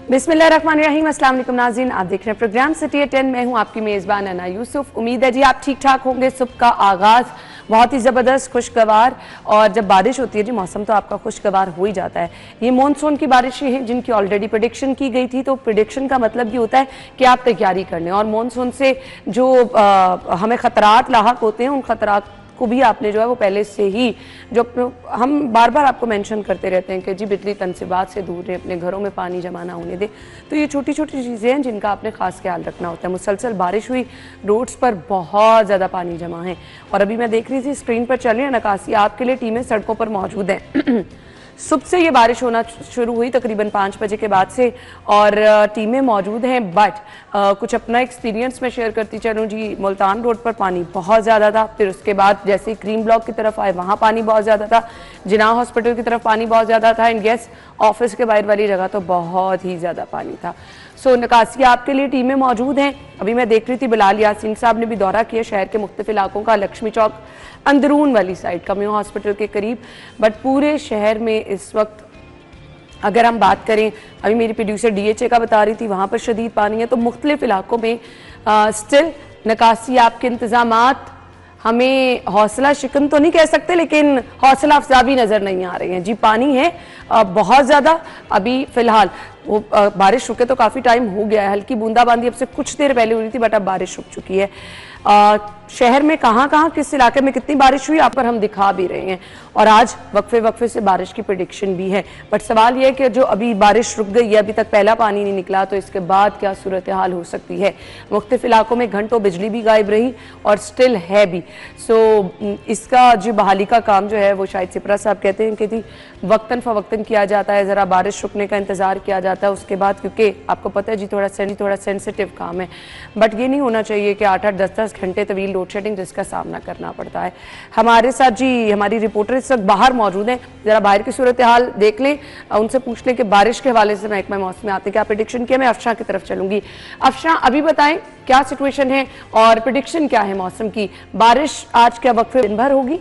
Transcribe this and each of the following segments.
बिस्मिल्लाहिर्रहमानिर्रहीम। अस्सलाम वालेकुम नाज़रीन, आप देख रहे हैं प्रोग्राम सिटी एट 10। मैं हूं आपकी मेज़बान अना यूसुफ। उम्मीद है जी आप ठीक ठाक होंगे। सुबह का आगाज़ बहुत ही ज़बरदस्त खुशगवार, और जब बारिश होती है जी मौसम तो आपका खुशगवार हो ही जाता है। ये मानसून की बारिशें हैं जिनकी ऑलरेडी प्रेडिक्शन की गई थी, तो प्रेडिक्शन का मतलब ये होता है कि आप तैयारी कर लें, और मानसून से जो हमें ख़तरात लाहक होते हैं उन ख़तरात को भी आपने जो है वो पहले से ही, जो हम बार बार आपको मेंशन करते रहते हैं कि जी बिजली तनसीबात से दूर रहें, अपने घरों में पानी जमा ना होने दें, तो ये छोटी छोटी चीज़ें हैं जिनका आपने खास ख्याल रखना होता है। मुसलसल बारिश हुई, रोड्स पर बहुत ज़्यादा पानी जमा है, और अभी मैं देख रही थी स्क्रीन पर चल रही है नकासी आपके लिए टीमें सड़कों पर मौजूद हैं। सुबह से ये बारिश होना शुरू हुई तकरीबन 5 बजे के बाद से, और टीमें मौजूद हैं। बट कुछ अपना एक्सपीरियंस मैं शेयर करती चलूँ जी। मुल्तान रोड पर पानी बहुत ज़्यादा था, फिर उसके बाद जैसे ही क्रीम ब्लॉक की तरफ आए वहाँ पानी बहुत ज़्यादा था, जिनाह हॉस्पिटल की तरफ पानी बहुत ज़्यादा था, एंड यस ऑफिस के बाहर वाली जगह तो बहुत ही ज़्यादा पानी था। सो नकासी आपके लिए टीमें मौजूद हैं। अभी मैं देख रही थी बिलाल यासीन साहब ने भी दौरा किया शहर के मुख्तलिफ इलाकों का, लक्ष्मी चौक अंदरून वाली साइड कमियों हॉस्पिटल के करीब, बट पूरे शहर में इस वक्त अगर हम बात करें, अभी मेरी प्रोड्यूसर DHA का बता रही थी वहाँ पर शदीद पानी है, तो मुख्तलिफ इलाकों में स्टिल नकासी आपके इंतजामात हमें हौसला शिकन तो नहीं कह सकते, लेकिन हौसला अफजा भी नज़र नहीं आ रही हैं जी। पानी है बहुत ज़्यादा। अभी फ़िलहाल वो बारिश रुके तो काफ़ी टाइम हो गया है, हल्की बूंदाबांदी अब से कुछ देर पहले हुई थी, बट अब बारिश रुक चुकी है। शहर में कहाँ कहाँ किस इलाके में कितनी बारिश हुई आप पर हम दिखा भी रहे हैं, और आज वक्फे वक्फे से बारिश की प्रेडिक्शन भी है। बट सवाल यह है कि जो अभी बारिश रुक गई है, अभी तक पहला पानी नहीं निकला, तो इसके बाद क्या सूरत हाल हो सकती है। मुख्तलिफ इलाकों में घंटों बिजली भी गायब रही और स्टिल है भी। सो इसका जो बहाली का काम जो है वो शायद सिपरा साहब कहते हैं कि जी वक्तन फ़वक्तन किया जाता है, ज़रा बारिश रुकने का इंतज़ार किया जाता है उसके बाद, क्योंकि आपको पता है जी थोड़ा सेंसिटिव काम है। बट ये नहीं होना चाहिए कि 8-8 10-10 घंटे तवील लोड शेडिंग जिसका सामना करना पड़ता है। हमारे साथ जी हमारी रिपोर्टर इस वक्त बाहर मौजूद हैं, ज़रा बाहर की सूरत हाल देख लें, उनसे पूछ लें कि बारिश के हवाले से महकमा मौसम आते क्या प्रेडिक्शन किया। मैं अफशा की तरफ चलूंगी। अफशा अभी बताएं क्या सिचुएशन है और प्रेडिक्शन क्या है मौसम की। बारिश आज क्या वक्फे दिन भर होगी?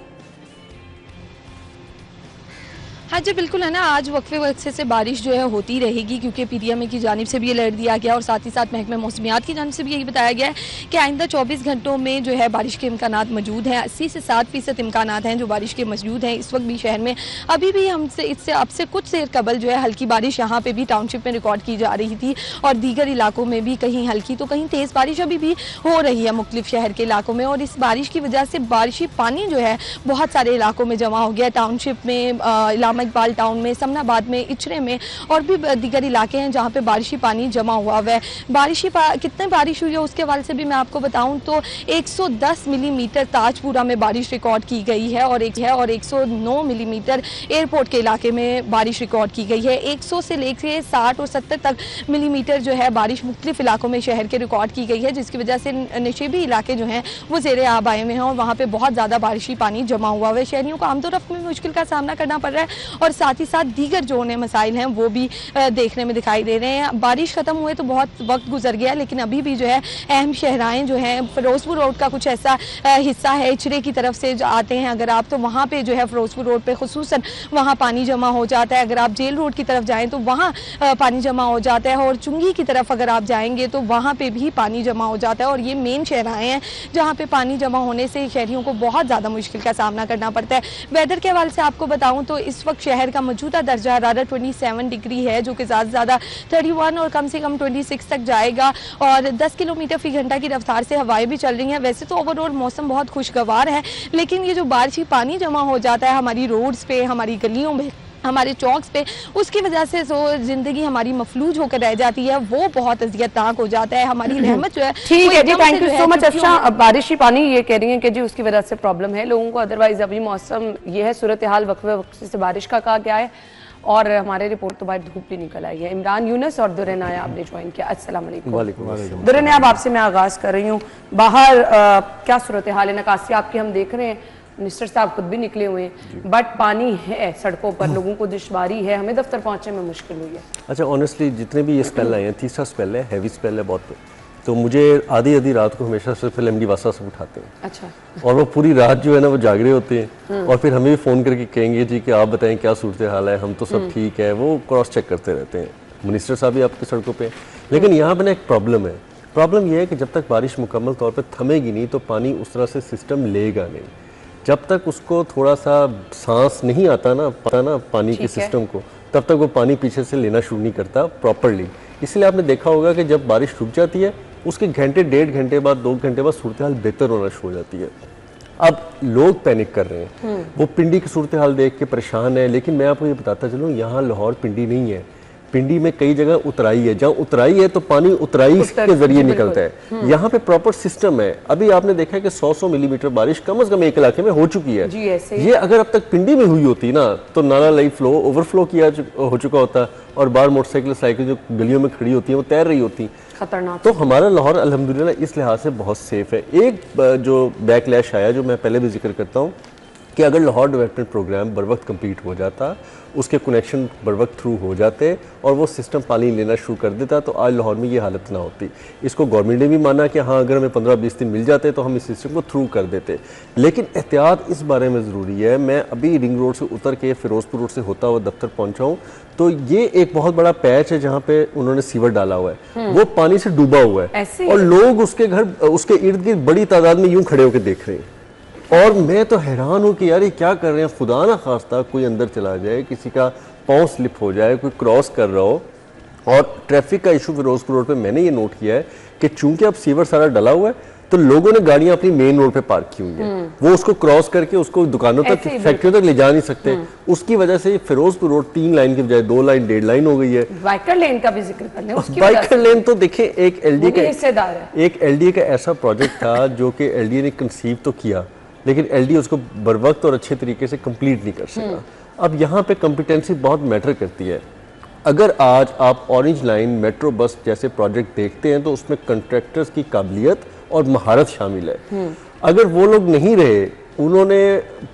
हाँ जी बिल्कुल है ना, आज वक्फे वक्फे से बारिश जो है होती रहेगी, क्योंकि PDMA की जानिब से भी अलर्ट दिया गया और साथ ही साथ महकमा मौसमियात की जानिब से भी यही बताया गया है कि आइंदा 24 घंटों में जो है बारिश के इम्कानात मौजूद हैं। 80 से 7% इम्कानात हैं जो बारिश के मौजूद हैं इस वक्त भी शहर में। अभी भी हमसे इससे अब से कुछ देर कबल जो है हल्की बारिश यहाँ पर भी टाउनशिप में रिकॉर्ड की जा रही थी, और दीगर इलाकों में भी कहीं हल्की तो कहीं तेज़ बारिश अभी भी हो रही है मुख्तलिफ शहर के इलाकों में। और इस बारिश की वजह से बारिशी पानी जो है बहुत सारे इलाकों में जमा हो गया। टाउनशिप में, इलामा इकबाल टाउन में, समनाबाद में, इचरे में और भी दीगर इलाके हैं जहाँ पे बारिशी पानी जमा हुआ है। कितने बारिश हुई है उसके हवाले से भी मैं आपको बताऊं तो 110 मिलीमीटर ताजपुरा में बारिश रिकॉर्ड की गई है, और 109 मिलीमीटर एयरपोर्ट के इलाके में बारिश रिकॉर्ड की गई है। 100 से लेकर 60 और 70 तक मिलीमीटर जो है बारिश मुख्तलिफ इलाकों में शहर के रिकॉर्ड की गई है, जिसकी वजह से नशेबी इलाके जो हैं वो ज़ेरे आब आए हुए हैं और वहाँ पर बहुत ज़्यादा बारिशी पानी जमा हुआ है। शहरियों को आमदोरफ्त में मुश्किल का सामना करना पड़ रहा है, और साथ ही साथ दीगर जो उन्हें मसाइल हैं वो भी देखने में दिखाई दे रहे हैं। बारिश ख़त्म हुए तो बहुत वक्त गुजर गया, लेकिन अभी भी जो है अहम शहराएं जो हैं, फिरोजपुर रोड का कुछ ऐसा हिस्सा है इचरे की तरफ से जो आते हैं अगर आप, तो वहाँ पे जो है फिरोजपुर रोड पे खुसूसन वहाँ पानी जमा हो जाता है। अगर आप जेल रोड की तरफ जाएँ तो वहाँ पानी जमा हो जाता है, और चुंगी की तरफ अगर आप जाएँगे तो वहाँ पर भी पानी जमा हो जाता है। और ये मेन शहराएँ हैं जहाँ पर पानी जमा होने से शहरियों को बहुत ज़्यादा मुश्किल का सामना करना पड़ता है। वेदर के हवाले से आपको बताऊँ तो इस वक्त शहर का मौजूदा दर्जा हरारत 27 डिग्री है, जो कि ज़्यादा से ज़्यादा 31 और कम से कम 26 तक जाएगा, और 10 किलोमीटर फी घंटा की रफ्तार से हवाएं भी चल रही हैं। वैसे तो ओवरऑल मौसम बहुत खुशगवार है, लेकिन ये जो बारिशी पानी जमा हो जाता है हमारी रोड्स पे, हमारी गलियों में, हमारे चौक्स पे, उसकी वजह से जो ज़िंदगी हमारी मफलूज होकर रह जाती है वो बहुत अज़ियतनाक हो जाता है। हमारी रहमत जो है ठीक है जी, थैंक यू सो मच। अच्छा बारिशी पानी ये कह रही हैं कि जी उसकी वजह से प्रॉब्लम है लोगों को, अदरवाइज अभी मौसम ये है, सूरत हाल वक्फे वक्फे से बारिश का कहा गया है, और हमारे रिपोर्ट तो बाहर धूप भी निकल आई है। इमरान यूनस और दुर्रे नायाब आपने ज्वाइन किया। अस्सलाम वालेकुम दुर्रे नायाब, आपसे मैं आगाज़ कर रही हूँ। बाहर क्या सूरत हाल है? नकासी आपकी हम देख रहे हैं, मिनिस्टर साहब खुद भी निकले हुए हैं, बट पानी है सड़कों पर, लोगों को दुश्वारी है, हमें दफ्तर पहुंचने में मुश्किल हुई है। अच्छा ऑनेस्टली जितने भी ये स्पेल आए हैं, तीसरा स्पेल है, हैवी स्पेल है बहुत, तो मुझे आधी रात को हमेशा सिर्फ MD वासा सब उठाते हैं। अच्छा। और वो पूरी रात जो है ना वो जाग रहे होते हैं, और फिर हमें भी फ़ोन करके कहेंगे जी कि आप बताएं क्या सूरत हाल है, हम तो सब ठीक है, वो क्रॉस चेक करते रहते हैं। मिनिस्टर साहब भी आपकी सड़कों पे, लेकिन यहाँ पे ना एक प्रॉब्लम है। प्रॉब्लम यह है कि जब तक बारिश मुकम्मल तौर पे थमेगी नहीं तो पानी उस तरह से सिस्टम लेगा नहीं। जब तक उसको थोड़ा सा सांस नहीं आता ना, पता ना पानी के सिस्टम को, तब तक वो पानी पीछे से लेना शुरू नहीं करता प्रॉपरली। इसलिए आपने देखा होगा कि जब बारिश रुक जाती है उसके घंटे, 1.5 घंटे बाद, 2 घंटे बाद सूरत हाल बेहतर होना शुरू हो जाती है। अब लोग पैनिक कर रहे हैं, वो पिंडी की सूरत हाल देख के परेशान है, लेकिन मैं आपको ये बताता चलूँ, यहाँ लाहौर पिंडी नहीं है। पिंडी में कई जगह उतराई है, जहाँ उतराई है तो पानी उतराई के जरिए निकलता है। यहाँ पे प्रॉपर सिस्टम है। अभी आपने देखा है कि 100 मिलीमीटर बारिश कम से कम एक इलाके में हो चुकी है। ये अगर अब तक पिंडी में हुई होती ना तो नाला लाई फ्लो ओवरफ्लो किया हो चुका होता और बाहर मोटरसाइकिल साइकिल जो गलियों में खड़ी होती है वो तैर रही होती। खतरनाक। तो हमारा लाहौर अल्हम्दुलिल्लाह इस लिहाज से बहुत सेफ है। एक जो बैकलैश आया जो मैं पहले भी जिक्र करता हूँ कि अगर लाहौर डेवलपमेंट प्रोग्राम बर वक्त कंप्लीट हो जाता, उसके कनेक्शन बर वक्त थ्रू हो जाते और वो सिस्टम पानी लेना शुरू कर देता तो आज लाहौर में ये हालत ना होती। इसको गवर्नमेंट ने भी माना कि हाँ अगर हमें 15-20 दिन मिल जाते तो हम इस सिस्टम को थ्रू कर देते, लेकिन एहतियात इस बारे में ज़रूरी है। मैं अभी रिंग रोड से उतर के फिरोजपुर रोड से होता हुआ दफ्तर पहुँचा हूँ तो ये एक बहुत बड़ा पैच है जहाँ पे उन्होंने सीवर डाला हुआ है, वो पानी से डूबा हुआ है और लोग उसके घर, उसके इर्द गिर्द बड़ी तादाद में यूँ खड़े होकर देख रहे हैं। और मैं तो हैरान हूँ कि यार ये क्या कर रहे हैं। खुदा ना खास्ता कोई अंदर चला जाए, किसी का पाँव स्लिप हो जाए, कोई क्रॉस कर रहा हो। और ट्रैफिक का इशू फिरोजपुर रोड पे मैंने ये नोट किया है कि चूंकि अब सीवर सारा डला हुआ है तो लोगों ने गाड़ियां अपनी मेन रोड पे पार्क की हुई है, वो उसको क्रॉस करके उसको दुकानों तक, फैक्ट्रियों तक ले जा नहीं सकते। उसकी वजह से फिरोजपुर रोड 3 लाइन की बजाय 2 लाइन 1.5 लाइन हो गई है। बाइकर लेन का भी जिक्र कर लें, उसकी बाइकर लेन तो देखें एक एलडीए का ऐसा प्रोजेक्ट था जो कि एलडीए ने कंसीव तो किया लेकिन एलडीए उसको बर वक्त और अच्छे तरीके से कंप्लीट नहीं कर सका। अब यहाँ पे कॉम्पिटेंसी बहुत मैटर करती है। अगर आज आप ऑरेंज लाइन मेट्रो बस जैसे प्रोजेक्ट देखते हैं तो उसमें कॉन्ट्रैक्टर्स की काबिलियत और महारत शामिल है। अगर वो लोग नहीं रहे, उन्होंने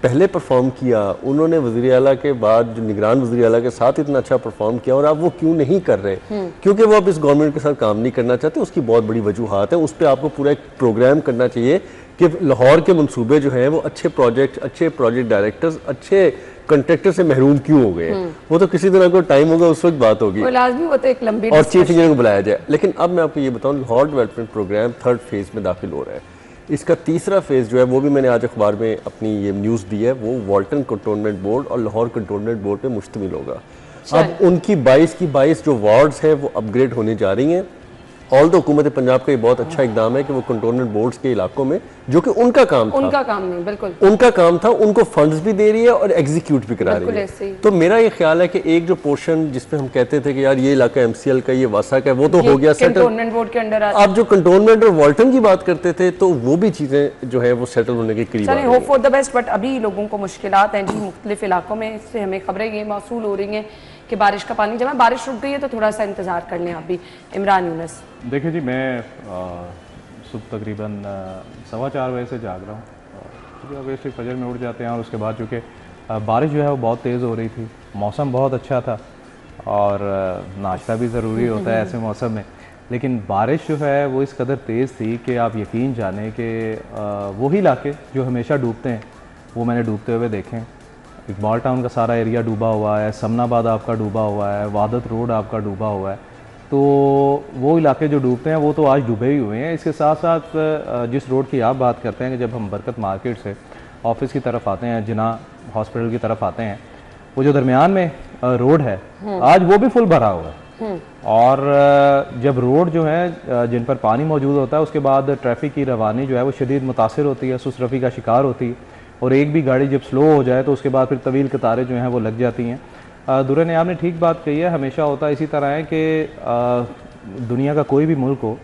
पहले परफॉर्म किया, उन्होंने वज़ीर आला के बाद जो निगरान वज़ीर आला के साथ इतना अच्छा परफॉर्म किया और आप वो क्यों नहीं कर रहे? क्योंकि वो अब इस गवर्नमेंट के साथ काम नहीं करना चाहते। उसकी बहुत बड़ी वजूहात है, उस पर आपको पूरा एक प्रोग्राम करना चाहिए कि लाहौर के मंसूबे जो हैं वो अच्छे प्रोजेक्ट, अच्छे प्रोजेक्ट डायरेक्टर्स, अच्छे कंट्रैक्टर से महरूम क्यों हो गए हैं। वो तो किसी दिन अगर टाइम होगा उस वक्त बात होगी, वो तो एक लंबी और चीफ इंजीनियर को बुलाया जाए। लेकिन अब मैं आपको ये बताऊं, Lahore development programme 3rd phase में दाखिल हो रहा है। इसका तीसरा फेज जो है वो भी मैंने आज अखबार में अपनी ये न्यूज़ दी है, वो वाल्टन कंटोनमेंट बोर्ड और लाहौर कंटोनमेंट बोर्ड पे मुश्तमिल होगा। अब उनकी 22 की 22 जो वार्ड्स हैं वो अपग्रेड होने जा रही हैं। ऑल तो हुकूमत पंजाब का ये बहुत अच्छा इकदाम है कि वो कंटोनमेंट बोर्ड्स के इलाकों में, जो कि उनका काम था, उनका काम नहीं, बिल्कुल उनका काम था, उनको फंड्स भी दे रही है और एग्जीक्यूट भी करा रही है। तो मेरा ये ख्याल है कि एक जो पोर्शन जिसपे हम कहते थे कि यार ये इलाका एमसीएल का, ये वासा का है, वो तो हो गया सेटल, कंटोनमेंट बोर्ड के अंडर आप जो कंटोनमेंट और वाल्टन की बात करते थे तो वो भी चीजें जो है वो सेटल होने के करीब आ रही हैं। Hope for the best, but अभी लोगों को मुश्किलात हैं जी मुख्तलिफ इलाकों में। इससे हमें खबरें ये मौसूल हो रही हैं कि बारिश का पानी जमा, बारिश रुक गई है तो थोड़ा सा इंतजार कर लें आप भी। इमरान यूनुस, देखिए जी, मैं सुबह तकरीबन 4:15 बजे से जाग रहा हूँ, क्योंकि ऑब्वियसली फजर में उठ जाते हैं और उसके बाद चूँकि बारिश जो है वो बहुत तेज़ हो रही थी, मौसम बहुत अच्छा था और नाश्ता भी ज़रूरी होता है ऐसे मौसम में, लेकिन बारिश जो है वो इस कदर तेज़ थी कि आप यकीन जाने कि वही इलाके जो हमेशा डूबते हैं वो मैंने डूबते हुए देखे हैं। इकबाल टाउन का सारा एरिया डूबा हुआ है, समनाबाद आपका डूबा हुआ है, वादत रोड आपका डूबा हुआ है, तो वो इलाके जो डूबते हैं वो तो आज डूबे ही हुए हैं। इसके साथ साथ जिस रोड की आप बात करते हैं कि जब हम बरकत मार्केट से ऑफिस की तरफ आते हैं, जिना हॉस्पिटल की तरफ आते हैं, वो जो दरमियान में रोड है आज वो भी फुल भरा हुआ है। और जब रोड जो है जिन पर पानी मौजूद होता है उसके बाद ट्रैफिक की रवानी जो है वो शदीद मुतासिर होती है, सुसरफी का शिकार होती है, और एक भी गाड़ी जब स्लो हो जाए तो उसके बाद फिर तवील कतारें जो हैं वो लग जाती हैं। दुर्रे ने आपने ठीक बात कही है, हमेशा होता है इसी तरह है कि दुनिया का कोई भी मुल्क हो,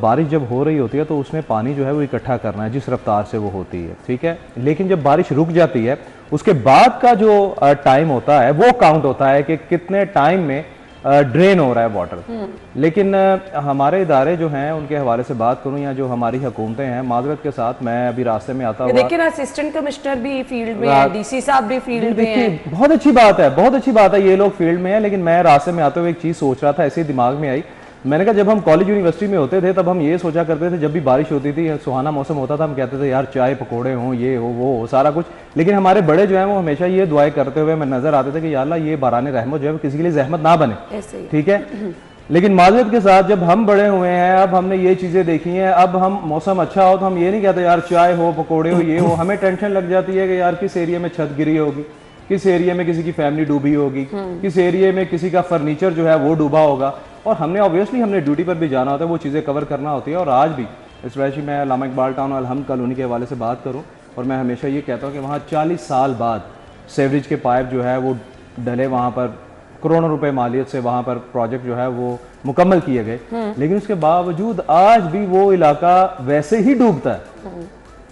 बारिश जब हो रही होती है तो उसमें पानी जो है वो इकट्ठा करना है जिस रफ्तार से वो होती है, ठीक है, लेकिन जब बारिश रुक जाती है उसके बाद का जो टाइम होता है वो काउंट होता है कि कितने टाइम में ड्रेन हो रहा है वाटर। लेकिन हमारे इदारे जो हैं उनके हवाले से बात करूं या जो हमारी हुकूमतें हैं, माजरत के साथ मैं अभी रास्ते में आता हुआ, देखिए ना, असिस्टेंट कमिश्नर भी फील्ड में है, डीसी साहब भी फील्ड में हैं। बहुत अच्छी बात है, बहुत अच्छी बात है, ये लोग फील्ड में है, लेकिन मैं रास्ते में आते हुए एक चीज़ सोच रहा था, ऐसे ही दिमाग में आई मैंने कहा जब हम कॉलेज यूनिवर्सिटी में होते थे तब हम ये सोचा करते थे, जब भी बारिश होती थी, सुहाना मौसम होता था, हम कहते थे यार चाय पकोड़े हों, ये हो वो हो सारा कुछ। लेकिन हमारे बड़े जो हैं वो हमेशा ये दुआएं करते हुए मैं नजर आते थे कि या अल्लाह ये बारान रहमत जो है वो किसी के लिए जहमत ना बने, ठीक है। लेकिन माजरत के साथ जब हम बड़े हुए हैं, अब हमने ये चीज़ें देखी हैं, अब हम मौसम अच्छा हो तो हम ये नहीं कहते यार चाय हो पकोड़े हो ये हो, हमें टेंशन लग जाती है कि यार किस एरिया में छत गिरी होगी, किस एरिया में किसी की फैमिली डूबी होगी, किस एरिया में किसी का फर्नीचर जो है वो डूबा होगा। और हमने ऑब्वियसली हमने ड्यूटी पर भी जाना होता है, वो चीज़ें कवर करना होती है। और आज भी स्पेशली मैं अल्लामा इकबाल टाउन और अलहम्द कॉलोनी के हवाले से बात करूँ, और मैं हमेशा ये कहता हूँ कि वहाँ 40 साल बाद सेवरेज के पाइप जो है वो डले, वहाँ पर करोड़ों रुपए मालियत से वहाँ पर प्रोजेक्ट जो है वो मुकम्मल किए गए, लेकिन उसके बावजूद आज भी वो इलाका वैसे ही डूबता है,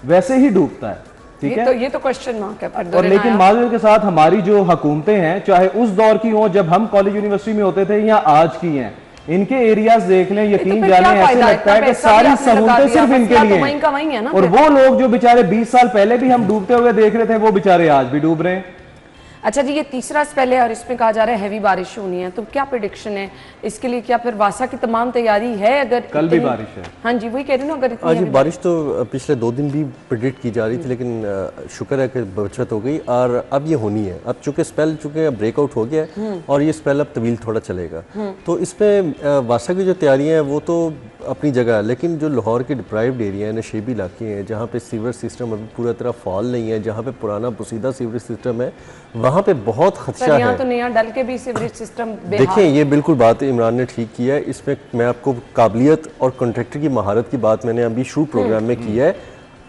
वैसे ही डूबता है, ठीक है। ये तो क्वेश्चन मार्क है। और लेकिन माजरत के साथ हमारी जो हुकूमतें हैं, चाहे उस दौर की हो जब हम कॉलेज यूनिवर्सिटी में होते थे या आज की हैं, इनके एरियाज देख लें, यकीन जाने ऐसे लगता है कि सारी सहूलतें सिर्फ इनके लिए हैं। और वो लोग जो बेचारे 20 साल पहले भी हम डूबते हुए देख रहे थे, वो बेचारे आज भी डूब रहे हैं। अच्छा जी, ये तीसरा स्पेल है और इसमें कहा जा रहा है हैवी बारिश होनी है, तो क्या प्रेडिक्शन है इसके लिए? क्या फिर वासा की तमाम तैयारी है? अगर कल भी बारिश है। हाँ जी, वही कह रही हूँ ना, अगर आज बारिश तो पिछले 2 दिन भी प्रेडिक्ट की जा रही थी, लेकिन शुक्र है कि बचत हो गई और अब ये होनी है। अब चूंकि स्पेल ब्रेकआउट हो गया है और ये स्पेल अब तवील थोड़ा चलेगा, तो इसमें वासा की जो तैयारियाँ हैं वो तो अपनी जगह है, लेकिन जो लाहौर के डिप्राइव्ड एरिया है, नशेबी इलाके हैं, जहाँ पे सीवर सिस्टम अभी पूरा तरह फॉल नहीं है, जहाँ पे पुराना पुसीदा सीवरेज सिस्टम है, वहाँ पे बहुत खदशा है। तो नया डल के भी सीवरेज सिस्टम देखिए, ये बिल्कुल बात इमरान ने ठीक किया है। इसमें मैं आपको काबिलियत और कॉन्ट्रैक्टर की महारत की बात मैंने अभी शुरू प्रोग्राम में की है।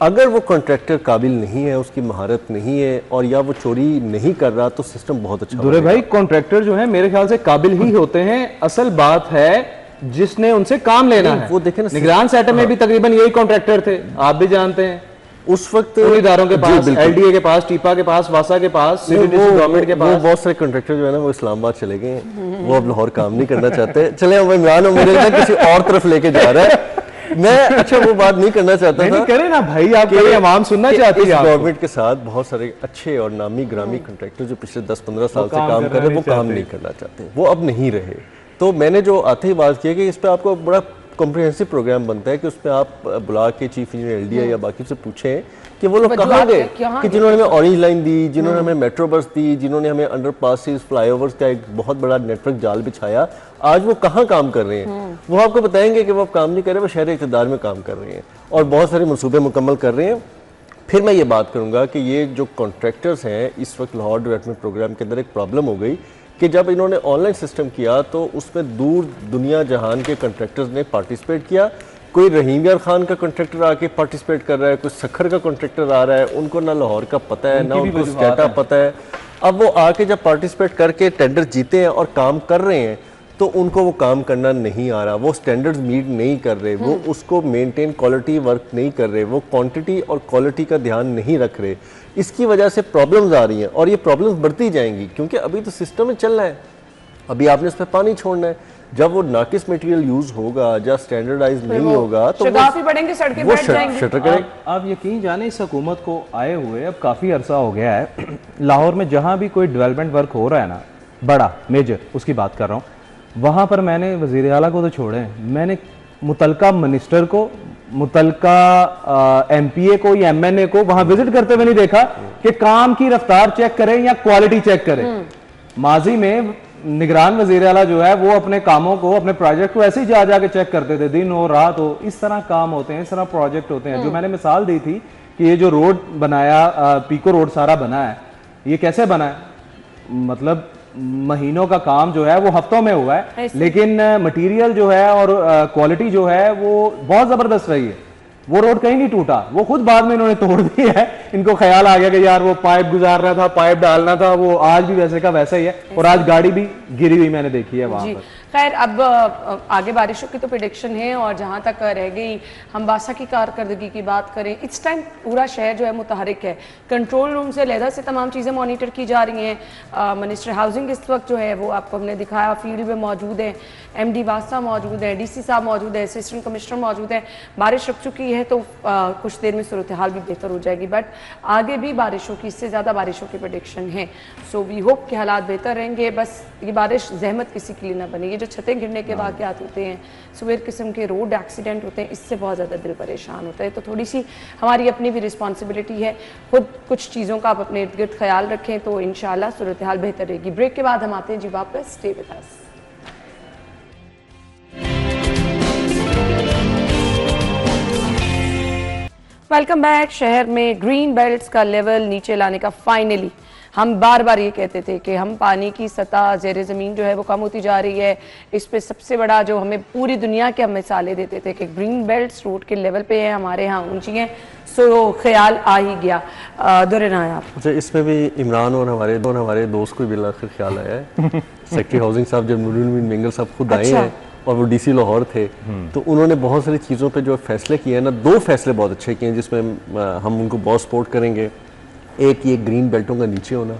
अगर वो कॉन्ट्रैक्टर काबिल नहीं है, उसकी महारत नहीं है और या वो चोरी नहीं कर रहा, तो सिस्टम बहुत अच्छा दुरे भाई, कॉन्ट्रैक्टर जो है मेरे ख्याल से काबिल ही होते हैं। असल बात है जिसने उनसे काम लेना है। वो देखें ना, निगरान सेटअप में भी तकरीबन यही कॉन्ट्रैक्टर थे, आप भी जानते हैं। उस वक्त इदारों के पास, एलडीए के पास, टीपा के पास, वासा के पास, गवर्नमेंट के पास, बहुत सारे कॉन्ट्रैक्टर जो है ना वो इस्लामाबाद चले गए हैं, वो अब लाहौर काम नहीं करना चाहते। चले अब इमरान मेरे किसी और तरफ लेके जा रहा है। मैं अच्छा वो बात नहीं करना चाहता था। करे ना भाई, आप आवाम सुनना चाहती है। गवर्नमेंट के साथ बहुत सारे अच्छे और नामी ग्रामी कॉन्ट्रैक्टर जो पिछले 10-15 साल से काम कर रहे हैं, वो काम नहीं करना चाहते, वो अब नहीं रहे। तो मैंने जो आते ही बात की कि इस पर आपको बड़ा कॉम्प्रिहेंसिव प्रोग्राम बनता है कि उस पर आप बुला के चीफ इंजीनियर एलडीए या बाकी से पूछें कि वो लोग कहाँ गए, कि जिन्होंने हमें ऑरेंज लाइन दी, जिन्होंने हमें मेट्रो बस दी, जिन्होंने हमें अंडर पासिस, फ्लाईओवर्स का एक बहुत बड़ा नेटवर्क जाल बिछाया, आज वो कहाँ काम कर रहे हैं? वो आपको बताएंगे कि वो अब काम नहीं कर रहे, वो शहर इक़्तिदार में काम कर रहे हैं और बहुत सारे मनसूबे मुकम्मल कर रहे हैं। फिर मैं ये बात करूँगा कि ये जो कॉन्ट्रैक्टर्स हैं, इस वक्त लाहौर डेवलपमेंट प्रोग्राम के अंदर एक प्रॉब्लम हो गई कि जब इन्होंने ऑनलाइन सिस्टम किया तो उसमें दूर दुनिया जहान के कॉन्ट्रैक्टर्स ने पार्टिसिपेट किया। कोई रहीम यार खान का कॉन्ट्रैक्टर आके पार्टिसिपेट कर रहा है, कोई सखर का कॉन्ट्रैक्टर आ रहा है, उनको ना लाहौर का पता है, ना उनको स्टेटा पता है। अब वो आके जब पार्टिसिपेट करके टेंडर जीते हैं और काम कर रहे हैं, तो उनको वो काम करना नहीं आ रहा, वो स्टैंडर्ड्स मीट नहीं कर रहे, वो उसको मेंटेन क्वालिटी वर्क नहीं कर रहे, वो क्वांटिटी और क्वालिटी का ध्यान नहीं रख रहे। इसकी वजह से प्रॉब्लम्स आ रही हैं और ये प्रॉब्लम्स बढ़ती जाएंगी, क्योंकि अभी तो सिस्टम में चलना है, अभी आपने इस पर पानी छोड़ना है। जब वो नाकिस मटेरियल यूज होगा, जब स्टैंडर्डाइज नहीं होगा, तो बढ़ेंगे, सड़कें बैठ जाएंगी। शटर करें। आप यकीन जाने इस हुकूमत को आए हुए अब काफ़ी अरसा हो गया है। लाहौर में जहाँ भी कोई डेवलपमेंट वर्क हो रहा है ना, बड़ा मेजर, उसकी बात कर रहा हूँ, वहाँ पर मैंने वज़ीर आला को तो छोड़े, मैंने मुतलका मिनिस्टर को, मुतलका एमपीए को या एमएनए को वहाँ विजिट करते हुए नहीं देखा कि काम की रफ्तार चेक करें या क्वालिटी चेक करें। माजी में निगरान वज़ीर आला जो है वो अपने कामों को, अपने प्रोजेक्ट को ऐसे ही जा के चेक करते थे, दिन हो रात हो। इस तरह काम होते हैं, इस तरह प्रोजेक्ट होते हैं। जो मैंने मिसाल दी थी कि ये जो रोड बनाया, पीको रोड सारा बना है, ये कैसे बना है? मतलब महीनों का काम जो है वो हफ्तों में हुआ है, लेकिन मटेरियल जो है और क्वालिटी जो है वो बहुत ज़बरदस्त रही है। वो रोड कहीं नहीं टूटा, वो खुद बाद में इन्होंने तोड़ दी है। इनको ख्याल आ गया कि यार वो पाइप गुजारना था, पाइप डालना था, वो आज भी वैसे का वैसा ही है। और आज गाड़ी भी गिरी हुई मैंने देखी है वहां पर। खैर, अब आगे बारिशों की तो प्रेडिक्शन है, और जहां तक रह गई हम वासा की कारकर्दगी की बात करें, इस टाइम पूरा शहर जो है मुतहरिक है। कंट्रोल रूम से लहदा से तमाम चीज़ें मॉनिटर की जा रही हैं। मिनिस्टर हाउसिंग इस वक्त जो है वो आपको हमने दिखाया, फील्ड में मौजूद है, MD वासा मौजूद है, DC साहब मौजूद है, असिस्टेंट कमिश्नर मौजूद है। बारिश रुक चुकी है तो कुछ देर में सूरत हाल भी बेहतर हो जाएगी, बट आगे भी बारिशों की, इससे ज़्यादा बारिशों की प्रेडिक्शन है। सो वी होप कि हालात बेहतर रहेंगे। बस ये बारिश जहमत किसी के लिए ना बने। ये जो छतें गिरने के वाक़यात होते हैं, सुबह किस्म के रोड एक्सीडेंट होते हैं, इससे बहुत ज़्यादा दिल परेशान होता है। तो थोड़ी सी हमारी अपनी भी रिस्पॉन्सिबिलिटी है, खुद कुछ चीज़ों का आप अपने इर्द गिर्द ख्याल रखें तो इंशाल्लाह सूरत हाल बेहतर रहेगी। ब्रेक के बाद हम आते हैं जी वापस, stay with us. Welcome back. शहर में ग्रीन बेल्ट्स का लेवल नीचे लाने का फाइनली, हम बार बार ये कहते थे कि हम पानी की सतह ज़ेर ज़मीन जो है वो कम होती जा रही है। इस पे सबसे बड़ा जो हमें पूरी दुनिया के हम मिसालें देते थे कि ग्रीन बेल्ट्स रोड के लेवल पे है, हमारे यहाँ ऊंची हैं, सो ख्याल आ ही गया। दोहराना है आप। अच्छा, इसमें भी इमरान और हमारे दोस्त को भी आखिर ख्याल आया है। सेक्रेटरी हाउसिंग साहब जब नूरुल अमीन मेंगल साहब खुद आए हैं और वो डीसी लाहौर थे, तो उन्होंने बहुत सारी चीज़ों पे जो फैसले किए हैं ना, 2 फैसले बहुत अच्छे किए हैं जिसमें हम उनको बहुत सपोर्ट करेंगे। एक ये ग्रीन बेल्टों का नीचे होना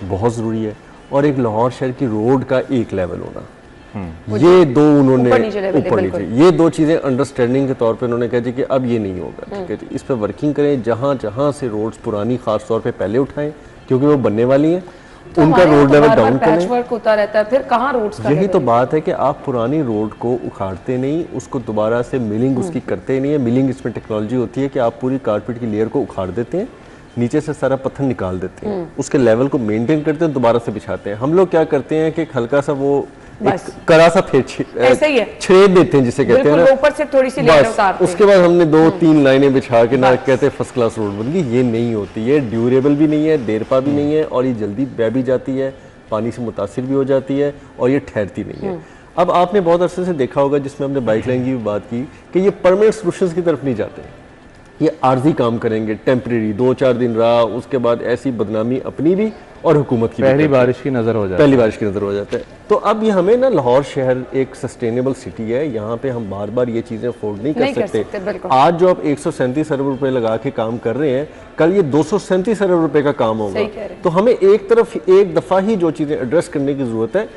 बहुत ज़रूरी है, और एक लाहौर शहर की रोड का एक लेवल होना। ये 2 उन्होंने ऊपर नीचे, ये 2 चीज़ें अंडरस्टैंडिंग के तौर पे उन्होंने कहा जी कि अब ये नहीं होगा, ठीक है जी, इस पर वर्किंग करें। जहाँ जहाँ से रोड्स पुरानी खास तौर पे पहले उठाएं क्योंकि वो बनने वाली हैं, तो उनका रोड लेवल डाउन करें। पैचवर्क होता रहता है, फिर कहाँ रोड्स का यही तो बात है कि आप पुरानी रोड को उखाड़ते नहीं, उसको दोबारा से मिलिंग उसकी करते नहीं है। मिलिंग इसमें टेक्नोलॉजी होती है कि आप पूरी कारपेट की लेयर को उखाड़ देते हैं, नीचे से सारा पत्थर निकाल देते हैं, उसके लेवल को मेंटेन करते हैं, दोबारा से बिछाते हैं। हम लोग क्या करते हैं कि हल्का सा वो करा सा ऐसे ही है, छेद देते हैं जिसे कहते हैं ना, ऊपर से थोड़ी सी लेयर उतारते हैं। उसके बाद हमने 2-3 लाइनें बिछा के ना कहते हैं फर्स्ट क्लास रोड बन गई। ये नहीं होती, ये ड्यूरेबल भी नहीं है, देरपा भी नहीं है, और ये जल्दी बह भी जाती है, पानी से मुतासिर भी हो जाती है, और ये ठहरती नहीं है। अब आपने बहुत अरसे से देखा होगा, जिसमें हमने बाइक लाइन की भी बात की, कि ये परमानेंट सोल्यूशंस की तरफ नहीं जाते, ये आर्जी काम करेंगे, टेम्परेरी 2-4 दिन रहा, उसके बाद ऐसी बदनामी अपनी भी और हुकूमत की पहली बारिश की नज़र हो जाती है। पहली बारिश की नज़र हो जाता है। तो अब ये हमें ना, लाहौर शहर एक सस्टेनेबल सिटी है, यहाँ पे हम बार बार ये चीज़ें अफोर्ड नहीं कर सकते। आज जो आप 137 अरब रुपए लगा के काम कर रहे हैं, कल ये 237 अरब रुपए का काम होगा। तो हमें एक तरफ एक दफ़ा ही जो चीज़ें एड्रेस करने की ज़रूरत है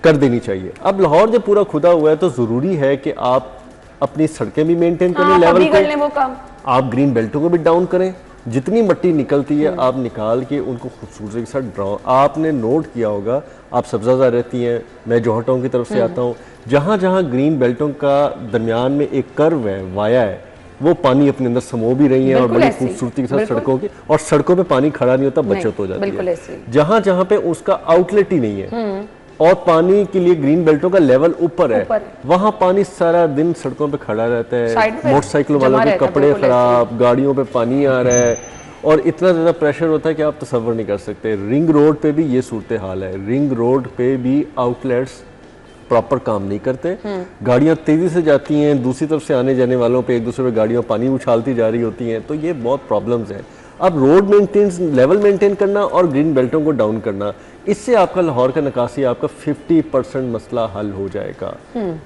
कर देनी चाहिए। अब लाहौर जब पूरा खुदा हुआ है तो ज़रूरी है कि आप अपनी सड़कें भी मेनटेन करें, लेवल को, आप ग्रीन बेल्टों को भी डाउन करें, जितनी मिट्टी निकलती है आप निकाल के उनको खूबसूरती के साथ ड्राउ। आपने नोट किया होगा, आप सब्जाजार रहती हैं, मैं जौहर टाउन की तरफ से आता हूँ, जहाँ जहाँ ग्रीन बेल्टों का दरमियान में एक कर्व है, वाया है, वो पानी अपने अंदर समो भी रही है और बड़ी खूबसूरती के साथ सड़कों की, और सड़कों पे पानी खड़ा नहीं होता, बचत हो जाती है। जहाँ जहाँ पे उसका आउटलेट ही नहीं है और पानी के लिए ग्रीन बेल्टों का लेवल ऊपर है, वहां पानी सारा दिन सड़कों पे खड़ा रहता है, मोटरसाइकिल वालों के कपड़े खराब, गाड़ियों पे पानी आ रहा है, और इतना ज़्यादा प्रेशर होता है कि आप तसव्वुर नहीं कर सकते। रिंग रोड पे भी ये सूरत हाल है, रिंग रोड पे भी आउटलेट्स प्रॉपर काम नहीं करते, गाड़ियाँ तेज़ी से जाती हैं, दूसरी तरफ से आने जाने वालों पे एक दूसरे पे गाड़ियाँ पानी उछालती जा रही होती हैं, तो ये बहुत प्रॉब्लम्स हैं। अब रोड मेंटेनेंस, लेवल मेंटेन करना और ग्रीन बेल्टों को डाउन करना, इससे आपका लाहौर का निकासी आपका 50% मसला हल हो जाएगा।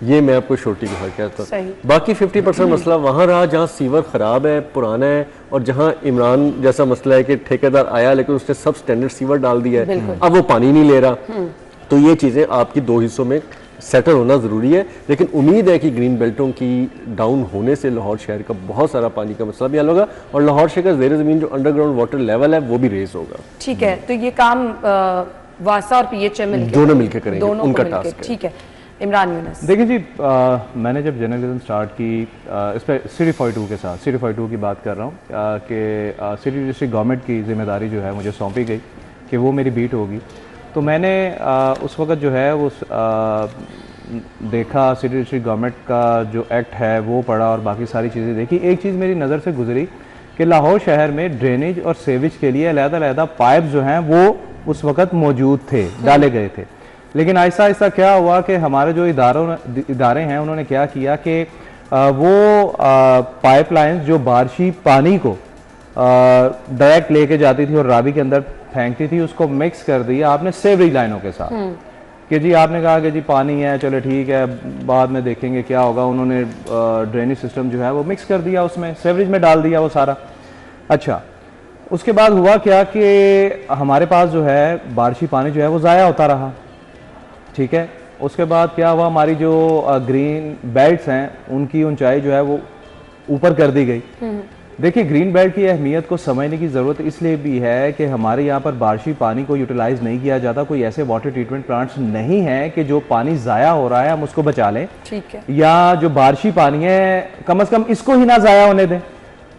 ये मैं आपको छोटी के साथ कहता हूँ। बाकी 50% मसला वहाँ रहा जहाँ सीवर ख़राब है, पुराना है, और जहाँ इमरान जैसा मसला है कि ठेकेदार आया लेकिन उसने सब स्टैंडर्ड सीवर डाल दिया है, अब वो पानी नहीं ले रहा। तो ये चीज़ें आपकी 2 हिस्सों में सेटल होना ज़रूरी है, लेकिन उम्मीद है कि ग्रीन बेल्टों की डाउन होने से लाहौर शहर का बहुत सारा पानी का मसला भी हल होगा, और लाहौर शहर का ज़ेर ज़मीन जो अंडरग्राउंड वाटर लेवल है वो भी रेज होगा। ठीक है, तो ये काम वासा और PHM दोनों मिलकर करेंगे, उनका टास्क है। ठीक है, इमरान यूनुस। देखिए जी, मैंने जब जर्नलिज्म स्टार्ट की, इस पर सिटी 42 के साथ, सिटी 42 की बात कर रहा हूँ, कि सिटी डिस्ट्रिक्ट गवर्नमेंट की जिम्मेदारी जो है मुझे सौंपी गई कि वो मेरी बीट होगी। तो मैंने उस वक़्त जो है वो देखा, सिटी डिस्ट्रिक्ट गवर्नमेंट का जो एक्ट है वो पढ़ा और बाकी सारी चीज़ें देखी। एक चीज़ मेरी नज़र से गुजरी कि लाहौर शहर में ड्रेनेज और सेवेज के लिए अलग-अलग पाइप जो हैं वो उस वक़्त मौजूद थे, डाले गए थे। लेकिन आहिस्ता आहिस्ता क्या हुआ कि हमारे जो इदारे हैं उन्होंने क्या किया कि वो पाइपलाइंस जो बारिशी पानी को डायरेक्ट लेके जाती थी और रावी के अंदर फेंकती थी, उसको मिक्स कर दिया आपने सेवरेज लाइनों के साथ, कि जी आपने कहा कि जी पानी है, चलो ठीक है, बाद में देखेंगे क्या होगा। उन्होंने ड्रेनेज सिस्टम जो है वो मिक्स कर दिया, उसमें सेवरेज में डाल दिया वो सारा। अच्छा, उसके बाद हुआ क्या कि हमारे पास जो है बारिशी पानी जो है वो ज़ाया होता रहा, ठीक है। उसके बाद क्या हुआ, हमारी जो ग्रीन बेल्ट्स हैं उनकी ऊंचाई जो है वो ऊपर कर दी गई। देखिए, ग्रीन बेल्ट की अहमियत को समझने की ज़रूरत इसलिए भी है कि हमारे यहाँ पर बारिशी पानी को यूटिलाइज़ नहीं किया जाता। कोई ऐसे वाटर ट्रीटमेंट प्लांट्स नहीं हैं कि जो पानी ज़ाया हो रहा है हम उसको बचा लें, ठीक है, या जो बारिशी पानी है कम से कम इसको ही ना ज़ाया होने दें।